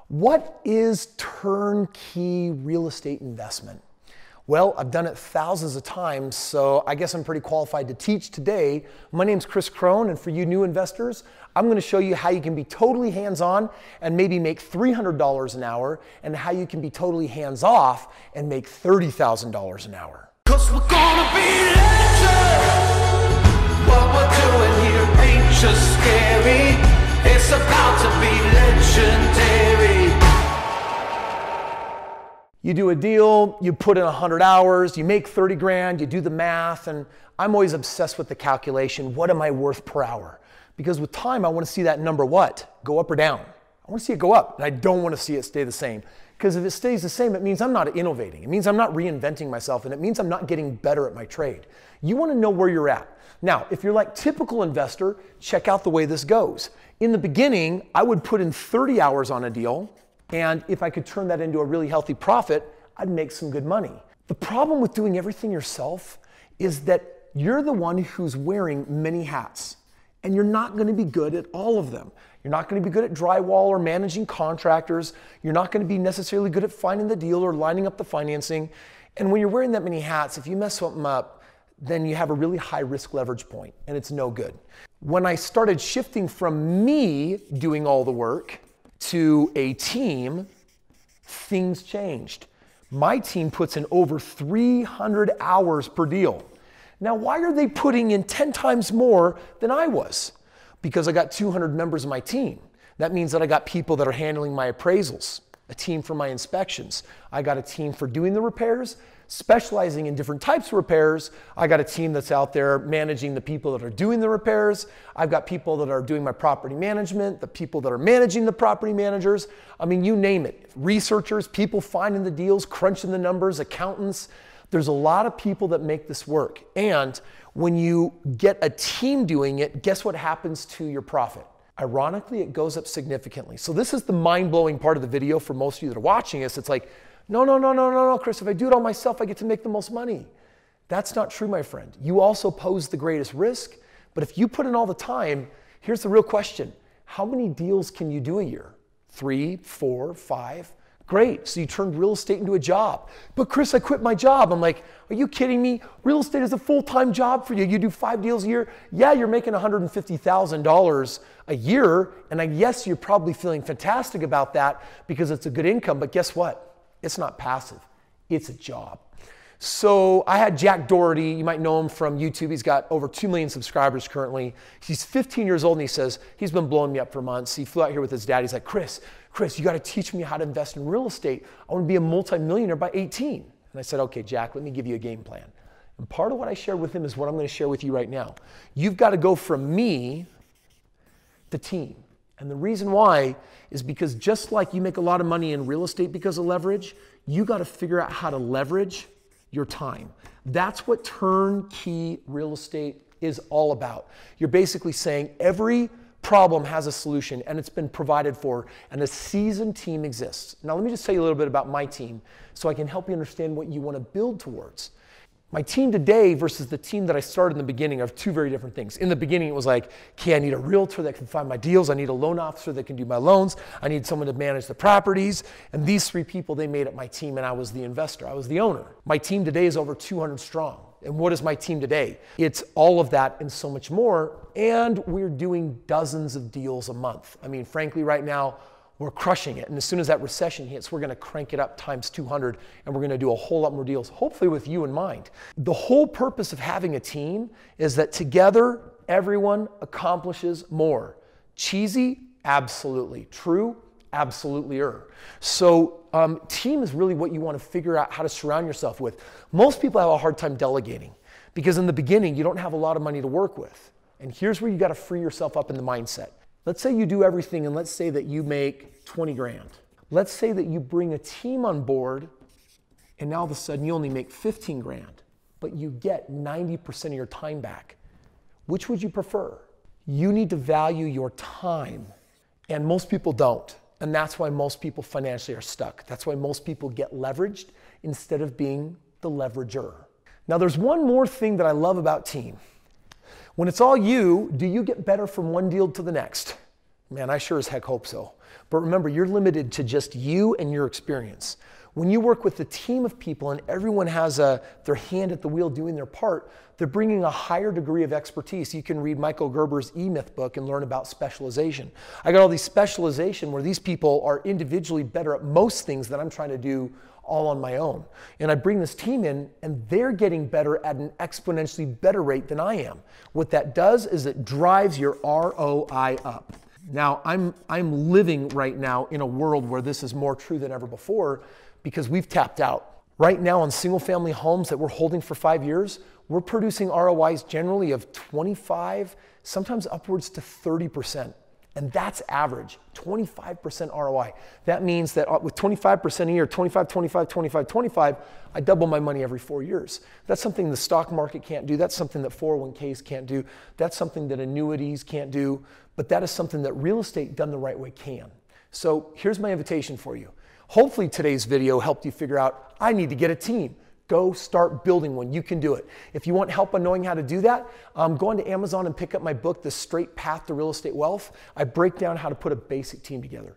What is turnkey real estate investment? Well, I've done it thousands of times, so I guess I'm pretty qualified to teach today. My name's Kris Krohn, and for you new investors, I'm going to show you how you can be totally hands-on and maybe make $300 an hour, and how you can be totally hands-off and make $30,000 an hour. 'Cause we're gonna be legends. What we're doing here ain't just scary. It's about to be legendary. You do a deal, you put in 100 hours, you make 30 grand, you do the math, and I'm always obsessed with the calculation, what am I worth per hour? Because with time, I want to see that number what? Go up or down? I want to see it go up, and I don't want to see it stay the same. Because if it stays the same, it means I'm not innovating. It means I'm not reinventing myself, and it means I'm not getting better at my trade. You want to know where you're at. Now, if you're like typical investor, check out the way this goes. In the beginning, I would put in 30 hours on a deal, and if I could turn that into a really healthy profit, I'd make some good money. The problem with doing everything yourself is that you're the one who's wearing many hats, and you're not going to be good at all of them. You're not going to be good at drywall or managing contractors. You're not going to be necessarily good at finding the deal or lining up the financing. And when you're wearing that many hats, if you mess something up, then you have a really high risk leverage point, and it's no good. When I started shifting from me doing all the work to a team, things changed. My team puts in over 300 hours per deal. Now, why are they putting in 10 times more than I was? Because I got 200 members of my team. That means that I got people that are handling my appraisals, a team for my inspections. I got a team for doing the repairs, specializing in different types of repairs. I got a team that's out there managing the people that are doing the repairs. I've got people that are doing my property management, the people that are managing the property managers. I mean, you name it. Researchers, people finding the deals, crunching the numbers, accountants. There's a lot of people that make this work. And when you get a team doing it, guess what happens to your profit? Ironically, it goes up significantly. So this is the mind-blowing part of the video for most of you that are watching us. It's like, no, Kris, if I do it all myself, I get to make the most money. That's not true, my friend. You also pose the greatest risk, but if you put in all the time, here's the real question. How many deals can you do a year? 3, 4, 5? Great, so you turned real estate into a job. But Kris, I quit my job. I'm like, are you kidding me? Real estate is a full-time job for you. You do 5 deals a year. Yeah, you're making $150,000 a year, and yes, you're probably feeling fantastic about that because it's a good income, but guess what? It's not passive, it's a job. So I had Jack Doherty, you might know him from YouTube. He's got over 2 million subscribers currently. He's 15 years old and he says, he's been blowing me up for months. He flew out here with his dad. He's like, Kris, you got to teach me how to invest in real estate. I want to be a multimillionaire by 18. And I said, okay, Jack, let me give you a game plan. And part of what I shared with him is what I'm going to share with you right now. You've got to go from me to team. And the reason why is because just like you make a lot of money in real estate because of leverage, you got to figure out how to leverage your time. That's what turnkey real estate is all about. You're basically saying every problem has a solution and it's been provided for, and a seasoned team exists. Now let me just tell you a little bit about my team so I can help you understand what you want to build towards. My team today versus the team that I started in the beginning are 2 very different things. In the beginning, it was like, okay, I need a realtor that can find my deals. I need a loan officer that can do my loans. I need someone to manage the properties. And these 3 people, they made up my team, and I was the investor. I was the owner. My team today is over 200 strong. And what is my team today? It's all of that and so much more. And we're doing dozens of deals a month. I mean, frankly, right now, we're crushing it. And as soon as that recession hits, we're going to crank it up times 200, and we're going to do a whole lot more deals, hopefully with you in mind. The whole purpose of having a team is that together, everyone accomplishes more. Cheesy? Absolutely. True? Absolutely. So team is really what you want to figure out how to surround yourself with. Most people have a hard time delegating because in the beginning, you don't have a lot of money to work with. And here's where you got to free yourself up in the mindset. Let's say you do everything, and let's say that you make 20 grand. Let's say that you bring a team on board, and now all of a sudden you only make 15 grand, but you get 90% of your time back. Which would you prefer? You need to value your time, and most people don't. And that's why most people financially are stuck. That's why most people get leveraged instead of being the leverager. Now, there's one more thing that I love about team. When it's all you, do you get better from one deal to the next? Man, I sure as heck hope so. But remember, you're limited to just you and your experience. When you work with a team of people and everyone has their hand at the wheel doing their part, they're bringing a higher degree of expertise. You can read Michael Gerber's E-Myth book and learn about specialization. I got all these specialization where these people are individually better at most things that I'm trying to do all on my own. And I bring this team in and they're getting better at an exponentially better rate than I am. What that does is it drives your ROI up. Now, I'm living right now in a world where this is more true than ever before because we've tapped out. Right now on single family homes that we're holding for 5 years, we're producing ROIs generally of 25, sometimes upwards to 30%. And that's average, 25% ROI. That means that with 25% a year, 25, 25, 25, 25, I double my money every 4 years. That's something the stock market can't do. That's something that 401ks can't do. That's something that annuities can't do. But that is something that real estate done the right way can. So here's my invitation for you. Hopefully today's video helped you figure out, I need to get a team. Go start building one. You can do it. If you want help on knowing how to do that, go onto Amazon and pick up my book, The Straight Path to Real Estate Wealth. I break down how to put a basic team together.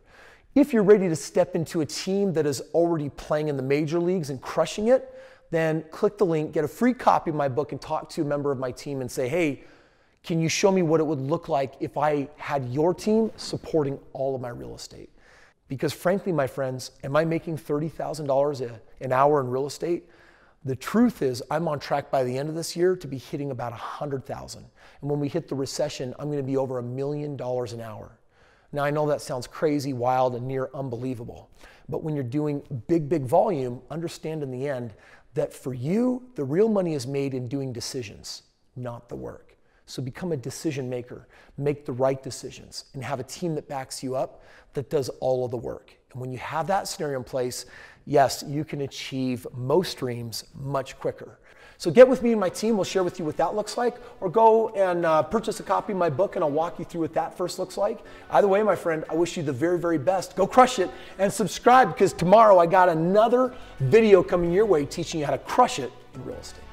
If you're ready to step into a team that is already playing in the major leagues and crushing it, then click the link, get a free copy of my book, and talk to a member of my team and say, hey, can you show me what it would look like if I had your team supporting all of my real estate? Because frankly, my friends, am I making $30,000 an hour in real estate? The truth is I'm on track by the end of this year to be hitting about 100,000. And when we hit the recession, I'm going to be over $1 million an hour. Now I know that sounds crazy, wild, and near unbelievable. But when you're doing big volume, understand in the end that for you, the real money is made in doing decisions, not the work. So become a decision maker, make the right decisions, and have a team that backs you up that does all of the work. And when you have that scenario in place, yes, you can achieve most dreams much quicker. So get with me and my team. We'll share with you what that looks like, or go and purchase a copy of my book and I'll walk you through what that first looks like. Either way, my friend, I wish you the very, very best. Go crush it and subscribe because tomorrow I got another video coming your way teaching you how to crush it in real estate.